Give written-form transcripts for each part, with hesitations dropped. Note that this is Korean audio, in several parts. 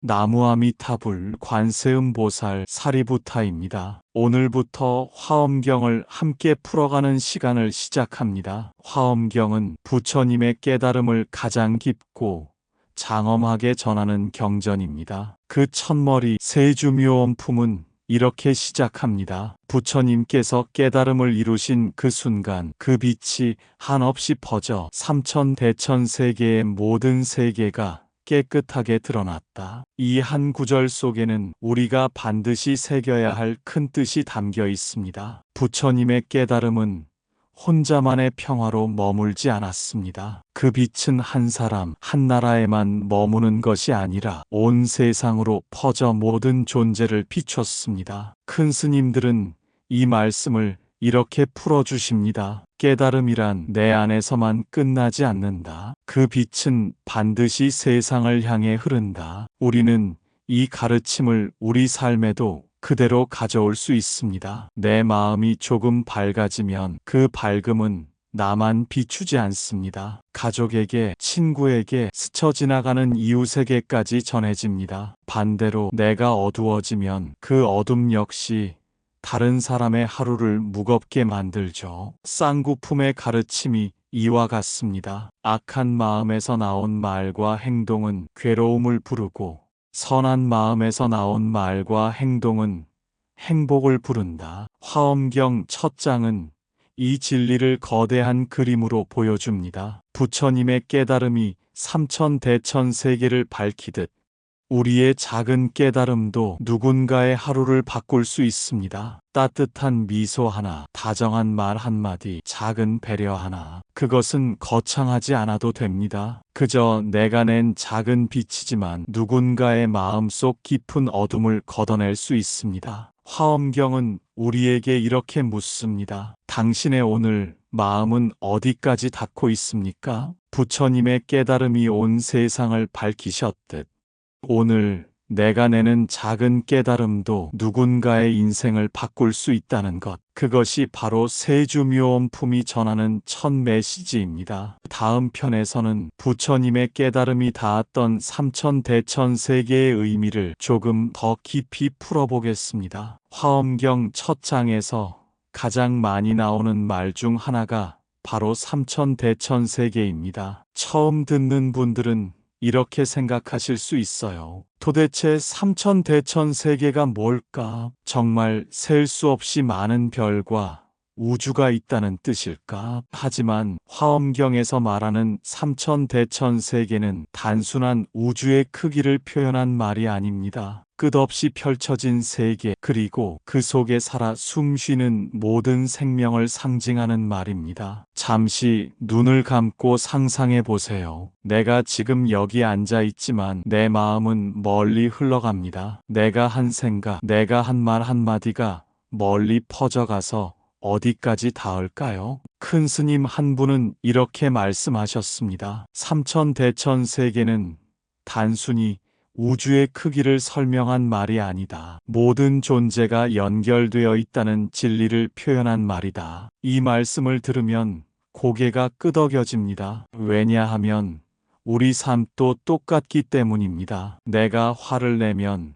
나무아미타불 관세음보살 사리부타입니다. 오늘부터 화엄경을 함께 풀어가는 시간을 시작합니다. 화엄경은 부처님의 깨달음을 가장 깊고 장엄하게 전하는 경전입니다. 그 첫머리 세주묘엄품은 이렇게 시작합니다. 부처님께서 깨달음을 이루신 그 순간 그 빛이 한없이 퍼져 삼천대천세계의 모든 세계가 깨끗하게 드러났다. 이 한 구절 속에는 우리가 반드시 새겨야 할 큰 뜻이 담겨 있습니다. 부처님의 깨달음은 혼자만의 평화로 머물지 않았습니다. 그 빛은 한 사람, 한 나라에만 머무는 것이 아니라 온 세상으로 퍼져 모든 존재를 비췄습니다. 큰 스님들은 이 말씀을 이렇게 풀어주십니다. 깨달음이란 내 안에서만 끝나지 않는다. 그 빛은 반드시 세상을 향해 흐른다. 우리는 이 가르침을 우리 삶에도 그대로 가져올 수 있습니다. 내 마음이 조금 밝아지면 그 밝음은 나만 비추지 않습니다. 가족에게, 친구에게, 스쳐 지나가는 이웃에게까지 전해집니다. 반대로 내가 어두워지면 그 어둠 역시 다른 사람의 하루를 무겁게 만들죠. 쌍구품의 가르침이 이와 같습니다. 악한 마음에서 나온 말과 행동은 괴로움을 부르고 선한 마음에서 나온 말과 행동은 행복을 부른다. 화엄경 첫 장은 이 진리를 거대한 그림으로 보여줍니다. 부처님의 깨달음이 삼천대천세계를 밝히듯 우리의 작은 깨달음도 누군가의 하루를 바꿀 수 있습니다. 따뜻한 미소 하나, 다정한 말 한마디, 작은 배려 하나. 그것은 거창하지 않아도 됩니다. 그저 내가 낸 작은 빛이지만 누군가의 마음속 깊은 어둠을 걷어낼 수 있습니다. 화엄경은 우리에게 이렇게 묻습니다. 당신의 오늘 마음은 어디까지 닿고 있습니까? 부처님의 깨달음이 온 세상을 밝히셨듯 오늘 내가 내는 작은 깨달음도 누군가의 인생을 바꿀 수 있다는 것. 그것이 바로 세주묘엄품이 전하는 첫 메시지입니다. 다음 편에서는 부처님의 깨달음이 닿았던 삼천대천세계의 의미를 조금 더 깊이 풀어보겠습니다. 화엄경 첫 장에서 가장 많이 나오는 말 중 하나가 바로 삼천대천세계입니다. 처음 듣는 분들은 이렇게 생각하실 수 있어요. 도대체 삼천대천세계가 뭘까? 정말 셀 수 없이 많은 별과 우주가 있다는 뜻일까? 하지만 화엄경에서 말하는 삼천대천세계는 단순한 우주의 크기를 표현한 말이 아닙니다. 끝없이 펼쳐진 세계, 그리고 그 속에 살아 숨쉬는 모든 생명을 상징하는 말입니다. 잠시 눈을 감고 상상해 보세요. 내가 지금 여기 앉아 있지만 내 마음은 멀리 흘러갑니다. 내가 한 생각, 내가 한 말 한마디가 멀리 퍼져가서 어디까지 닿을까요? 큰 스님 한 분은 이렇게 말씀하셨습니다. 삼천대천세계는 단순히 우주의 크기를 설명한 말이 아니다. 모든 존재가 연결되어 있다는 진리를 표현한 말이다. 이 말씀을 들으면 고개가 끄덕여집니다. 왜냐하면 우리 삶도 똑같기 때문입니다. 내가 화를 내면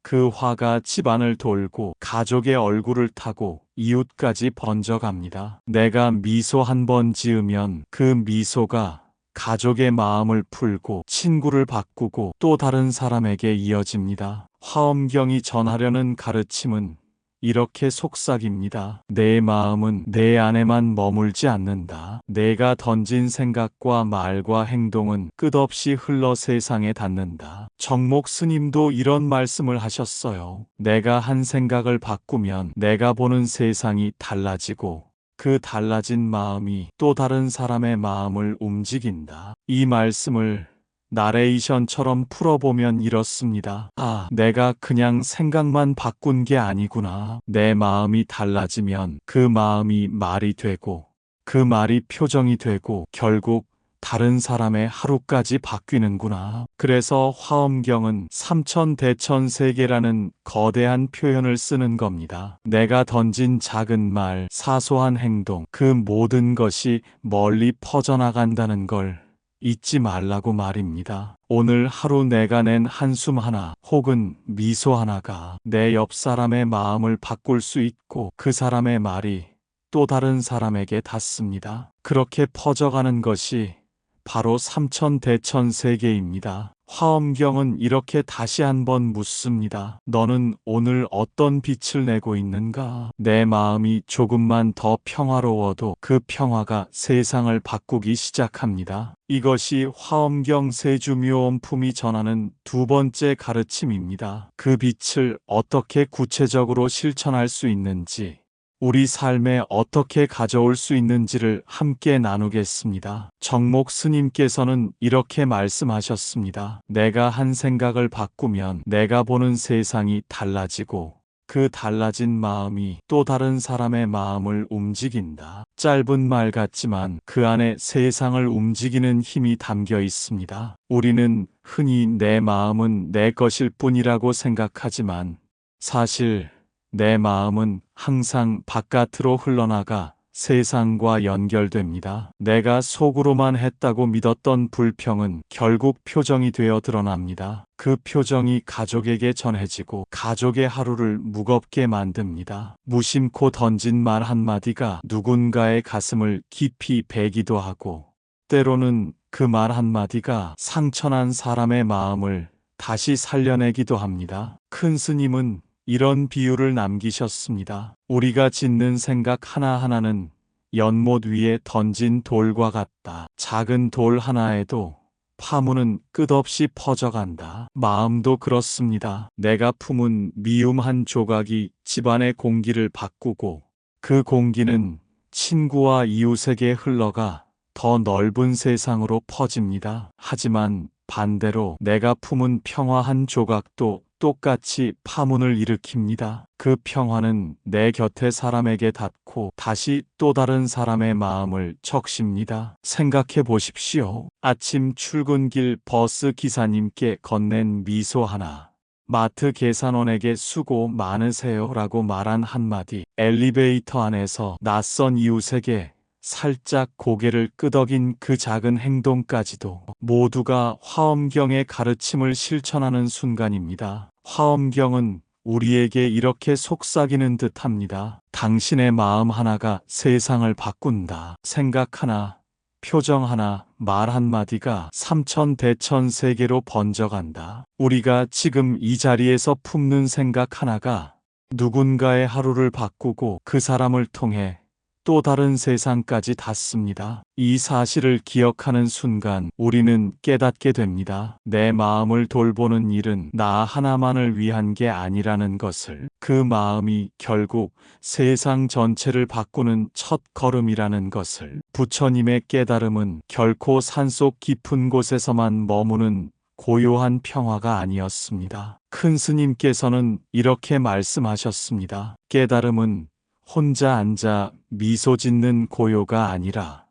그 화가 집안을 돌고 가족의 얼굴을 타고 이웃까지 번져갑니다. 내가 미소 한 번 지으면 그 미소가 가족의 마음을 풀고 친구를 바꾸고 또 다른 사람에게 이어집니다. 화엄경이 전하려는 가르침은 이렇게 속삭입니다. 내 마음은 내 안에만 머물지 않는다. 내가 던진 생각과 말과 행동은 끝없이 흘러 세상에 닿는다. 정목 스님도 이런 말씀을 하셨어요. 내가 한 생각을 바꾸면 내가 보는 세상이 달라지고 그 달라진 마음이 또 다른 사람의 마음을 움직인다. 이 말씀을 나레이션처럼 풀어보면 이렇습니다. 아, 내가 그냥 생각만 바꾼 게 아니구나. 내 마음이 달라지면 그 마음이 말이 되고 그 말이 표정이 되고 결국 다른 사람의 하루까지 바뀌는구나. 그래서 화엄경은 삼천대천세계라는 거대한 표현을 쓰는 겁니다. 내가 던진 작은 말, 사소한 행동, 그 모든 것이 멀리 퍼져나간다는 걸 잊지 말라고 말입니다. 오늘 하루 내가 낸 한숨 하나 혹은 미소 하나가 내 옆 사람의 마음을 바꿀 수 있고 그 사람의 말이 또 다른 사람에게 닿습니다. 그렇게 퍼져가는 것이 바로 삼천대천세계입니다. 화엄경은 이렇게 다시 한번 묻습니다. 너는 오늘 어떤 빛을 내고 있는가? 내 마음이 조금만 더 평화로워도 그 평화가 세상을 바꾸기 시작합니다. 이것이 화엄경 세주묘원품이 전하는 두 번째 가르침입니다. 그 빛을 어떻게 구체적으로 실천할 수 있는지, 우리 삶에 어떻게 가져올 수 있는지를 함께 나누겠습니다. 정목 스님께서는 이렇게 말씀하셨습니다. 내가 한 생각을 바꾸면 내가 보는 세상이 달라지고 그 달라진 마음이 또 다른 사람의 마음을 움직인다. 짧은 말 같지만 그 안에 세상을 움직이는 힘이 담겨 있습니다. 우리는 흔히 내 마음은 내 것일 뿐이라고 생각하지만 사실 내 마음은 항상 바깥으로 흘러나가 세상과 연결됩니다. 내가 속으로만 했다고 믿었던 불평은 결국 표정이 되어 드러납니다. 그 표정이 가족에게 전해지고 가족의 하루를 무겁게 만듭니다. 무심코 던진 말 한마디가 누군가의 가슴을 깊이 베기도 하고 때로는 그 말 한마디가 상처난 사람의 마음을 다시 살려내기도 합니다. 큰 스님은 이런 비유를 남기셨습니다. 우리가 짓는 생각 하나하나는 연못 위에 던진 돌과 같다. 작은 돌 하나에도 파문은 끝없이 퍼져간다. 마음도 그렇습니다. 내가 품은 미움 한 조각이 집안의 공기를 바꾸고 그 공기는 친구와 이웃에게 흘러가 더 넓은 세상으로 퍼집니다. 하지만 반대로 내가 품은 평화 한 조각도 똑같이 파문을 일으킵니다. 그 평화는 내 곁의 사람에게 닿고 다시 또 다른 사람의 마음을 적십니다. 생각해 보십시오. 아침 출근길 버스 기사님께 건넨 미소 하나, 마트 계산원에게 수고 많으세요 라고 말한 한마디, 엘리베이터 안에서 낯선 이웃에게 살짝 고개를 끄덕인 그 작은 행동까지도 모두가 화엄경의 가르침을 실천하는 순간입니다. 화엄경은 우리에게 이렇게 속삭이는 듯 합니다. 당신의 마음 하나가 세상을 바꾼다. 생각 하나, 표정 하나, 말 한마디가 삼천대천세계로 번져간다. 우리가 지금 이 자리에서 품는 생각 하나가 누군가의 하루를 바꾸고 그 사람을 통해 또 다른 세상까지 닿습니다. 이 사실을 기억하는 순간 우리는 깨닫게 됩니다. 내 마음을 돌보는 일은 나 하나만을 위한 게 아니라는 것을, 그 마음이 결국 세상 전체를 바꾸는 첫 걸음이라는 것을. 부처님의 깨달음은 결코 산속 깊은 곳에서만 머무는 고요한 평화가 아니었습니다. 큰 스님께서는 이렇게 말씀하셨습니다. 깨달음은 혼자 앉아 미소 짓는 고요가 아니라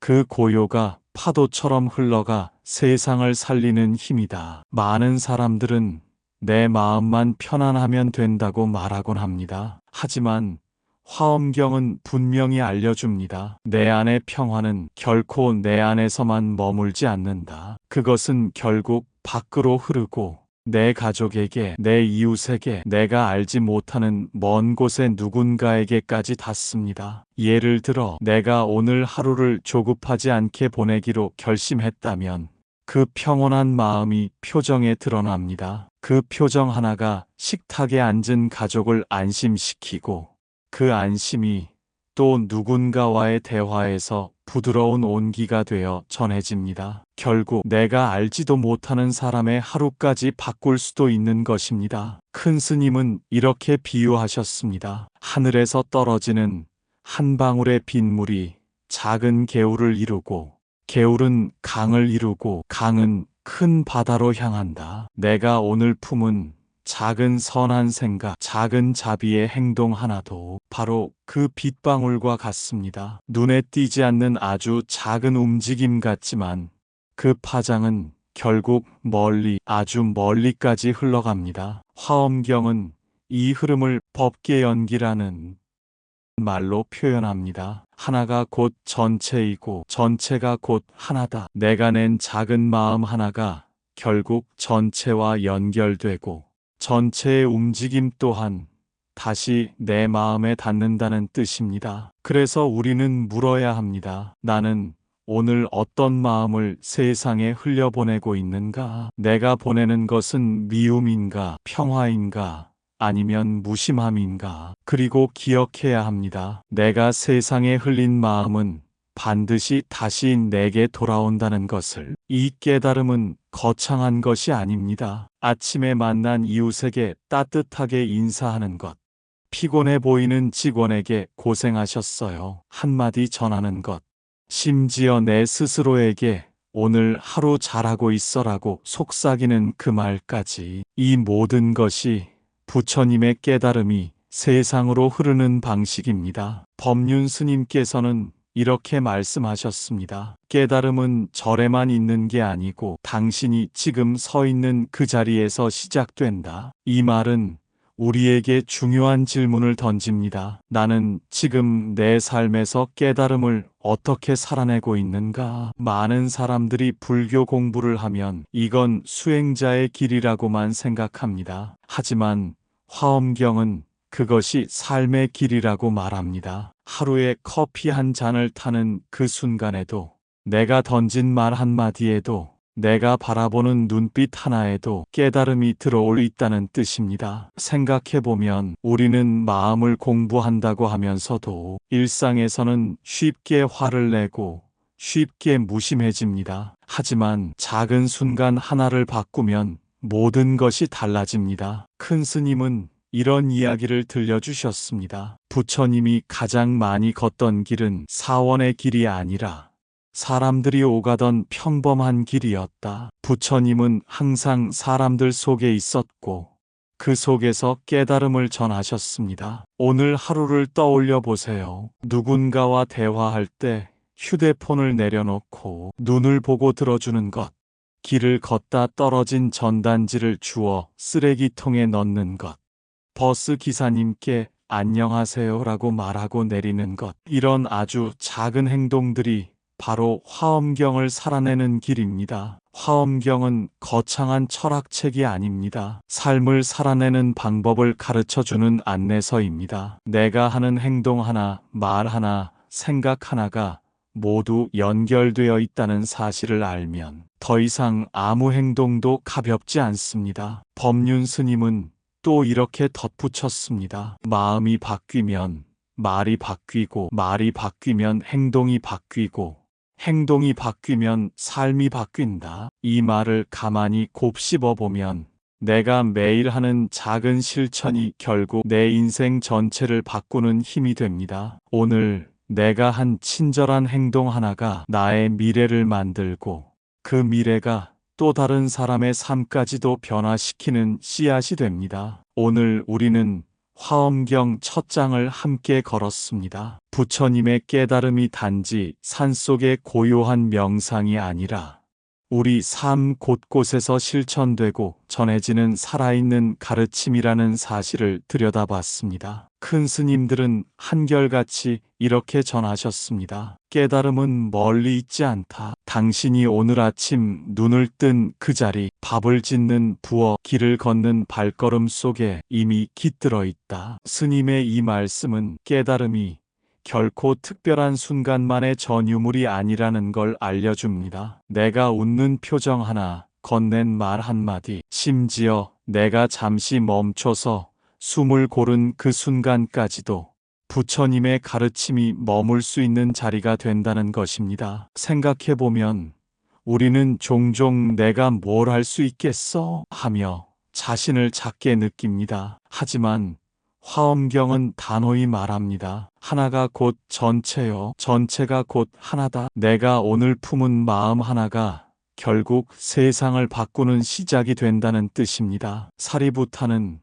그 고요가 파도처럼 흘러가 세상을 살리는 힘이다. 많은 사람들은 내 마음만 편안하면 된다고 말하곤 합니다. 하지만 화엄경은 분명히 알려줍니다. 내 안의 평화는 결코 내 안에서만 머물지 않는다. 그것은 결국 밖으로 흐르고 내 가족에게, 내 이웃에게, 내가 알지 못하는 먼 곳의 누군가에게까지 닿습니다. 예를 들어 내가 오늘 하루를 조급하지 않게 보내기로 결심했다면 그 평온한 마음이 표정에 드러납니다. 그 표정 하나가 식탁에 앉은 가족을 안심시키고 그 안심이 또 누군가와의 대화에서 부드러운 온기가 되어 전해집니다. 결국 내가 알지도 못하는 사람의 하루까지 바꿀 수도 있는 것입니다. 큰 스님은 이렇게 비유하셨습니다. 하늘에서 떨어지는 한 방울의 빗물이 작은 개울을 이루고 개울은 강을 이루고 강은 큰 바다로 향한다. 내가 오늘 품은 작은 선한 생각, 작은 자비의 행동 하나도 바로 그 빗방울과 같습니다. 눈에 띄지 않는 아주 작은 움직임 같지만 그 파장은 결국 멀리, 아주 멀리까지 흘러갑니다. 화엄경은 이 흐름을 법계 연기라는 말로 표현합니다. 하나가 곧 전체이고 전체가 곧 하나다. 내가 낸 작은 마음 하나가 결국 전체와 연결되고 전체의 움직임 또한 다시 내 마음에 닿는다는 뜻입니다. 그래서 우리는 물어야 합니다. 나는 오늘 어떤 마음을 세상에 흘려보내고 있는가? 내가 보내는 것은 미움인가? 평화인가? 아니면 무심함인가? 그리고 기억해야 합니다. 내가 세상에 흘린 마음은 반드시 다시 내게 돌아온다는 것을. 이 깨달음은 거창한 것이 아닙니다. 아침에 만난 이웃에게 따뜻하게 인사하는 것. 피곤해 보이는 직원에게 고생하셨어요. 한마디 전하는 것. 심지어 내 스스로에게 오늘 하루 잘하고 있어라고 속삭이는 그 말까지. 이 모든 것이 부처님의 깨달음이 세상으로 흐르는 방식입니다. 법륜 스님께서는 이렇게 말씀하셨습니다. 깨달음은 절에만 있는 게 아니고 당신이 지금 서 있는 그 자리에서 시작된다. 이 말은 우리에게 중요한 질문을 던집니다. 나는 지금 내 삶에서 깨달음을 어떻게 살아내고 있는가? 많은 사람들이 불교 공부를 하면 이건 수행자의 길이라고만 생각합니다. 하지만 화엄경은 그것이 삶의 길이라고 말합니다. 하루에 커피 한 잔을 타는 그 순간에도, 내가 던진 말 한마디에도, 내가 바라보는 눈빛 하나에도 깨달음이 들어올 있다는 뜻입니다. 생각해보면 우리는 마음을 공부한다고 하면서도 일상에서는 쉽게 화를 내고 쉽게 무심해집니다. 하지만 작은 순간 하나를 바꾸면 모든 것이 달라집니다. 큰 스님은 이런 이야기를 들려주셨습니다. 부처님이 가장 많이 걷던 길은 사원의 길이 아니라 사람들이 오가던 평범한 길이었다. 부처님은 항상 사람들 속에 있었고 그 속에서 깨달음을 전하셨습니다. 오늘 하루를 떠올려 보세요. 누군가와 대화할 때 휴대폰을 내려놓고 눈을 보고 들어주는 것, 길을 걷다 떨어진 전단지를 주워 쓰레기통에 넣는 것, 버스 기사님께 안녕하세요라고 말하고 내리는 것, 이런 아주 작은 행동들이 바로 화엄경을 살아내는 길입니다. 화엄경은 거창한 철학책이 아닙니다. 삶을 살아내는 방법을 가르쳐주는 안내서입니다. 내가 하는 행동 하나, 말 하나, 생각 하나가 모두 연결되어 있다는 사실을 알면 더 이상 아무 행동도 가볍지 않습니다. 법륜 스님은 또 이렇게 덧붙였습니다. 마음이 바뀌면 말이 바뀌고, 말이 바뀌면 행동이 바뀌고, 행동이 바뀌면 삶이 바뀐다. 이 말을 가만히 곱씹어 보면 내가 매일 하는 작은 실천이 결국 내 인생 전체를 바꾸는 힘이 됩니다. 오늘 내가 한 친절한 행동 하나가 나의 미래를 만들고 그 미래가 또 다른 사람의 삶까지도 변화시키는 씨앗이 됩니다. 오늘 우리는 화엄경 첫 장을 함께 걸었습니다. 부처님의 깨달음이 단지 산속의 고요한 명상이 아니라 우리 삶 곳곳에서 실천되고 전해지는 살아있는 가르침이라는 사실을 들여다봤습니다. 큰 스님들은 한결같이 이렇게 전하셨습니다. 깨달음은 멀리 있지 않다. 당신이 오늘 아침 눈을 뜬 그 자리, 밥을 짓는 부엌, 길을 걷는 발걸음 속에 이미 깃들어 있다. 스님의 이 말씀은 깨달음이 결코 특별한 순간만의 전유물이 아니라는 걸 알려줍니다. 내가 웃는 표정 하나, 건넨 말 한마디, 심지어 내가 잠시 멈춰서 숨을 고른 그 순간까지도 부처님의 가르침이 머물 수 있는 자리가 된다는 것입니다. 생각해보면 우리는 종종 내가 뭘 할 수 있겠어? 하며 자신을 작게 느낍니다. 하지만 화엄경은 단호히 말합니다. 하나가 곧 전체요. 전체가 곧 하나다. 내가 오늘 품은 마음 하나가 결국 세상을 바꾸는 시작이 된다는 뜻입니다. 사리부타는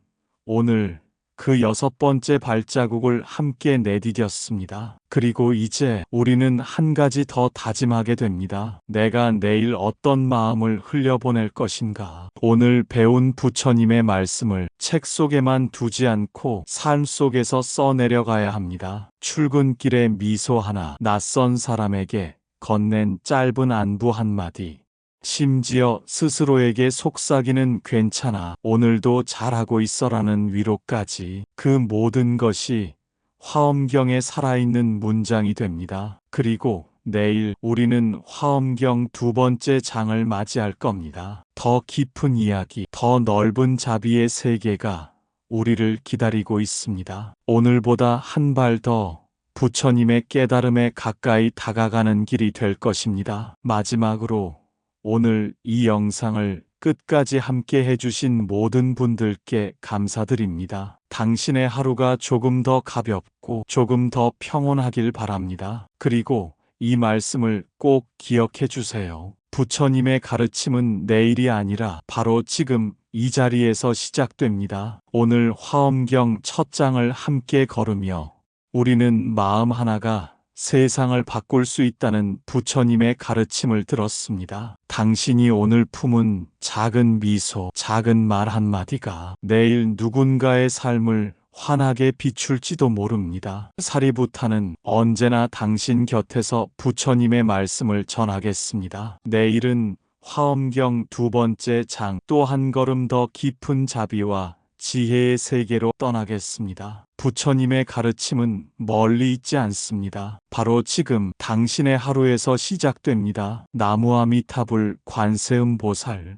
오늘 그 6번째 발자국을 함께 내디뎠습니다. 그리고 이제 우리는 한 가지 더 다짐하게 됩니다. 내가 내일 어떤 마음을 흘려보낼 것인가. 오늘 배운 부처님의 말씀을 책 속에만 두지 않고 삶 속에서 써내려가야 합니다. 출근길에 미소 하나, 낯선 사람에게 건넨 짧은 안부 한마디, 심지어 스스로에게 속삭이는 괜찮아, 오늘도 잘하고 있어라는 위로까지, 그 모든 것이 화엄경에 살아있는 문장이 됩니다. 그리고 내일 우리는 화엄경 2번째 장을 맞이할 겁니다. 더 깊은 이야기, 더 넓은 자비의 세계가 우리를 기다리고 있습니다. 오늘보다 한 발 더 부처님의 깨달음에 가까이 다가가는 길이 될 것입니다. 마지막으로 오늘 이 영상을 끝까지 함께 해주신 모든 분들께 감사드립니다. 당신의 하루가 조금 더 가볍고 조금 더 평온하길 바랍니다. 그리고 이 말씀을 꼭 기억해 주세요. 부처님의 가르침은 내일이 아니라 바로 지금 이 자리에서 시작됩니다. 오늘 화엄경 첫 장을 함께 걸으며 우리는 마음 하나가 세상을 바꿀 수 있다는 부처님의 가르침을 들었습니다. 당신이 오늘 품은 작은 미소, 작은 말 한마디가 내일 누군가의 삶을 환하게 비출지도 모릅니다. 사리부타는 언제나 당신 곁에서 부처님의 말씀을 전하겠습니다. 내일은 화엄경 2번째 장, 또 한 걸음 더 깊은 자비와 지혜의 세계로 떠나겠습니다. 부처님의 가르침은 멀리 있지 않습니다. 바로 지금 당신의 하루에서 시작됩니다. 나무아미타불 관세음보살.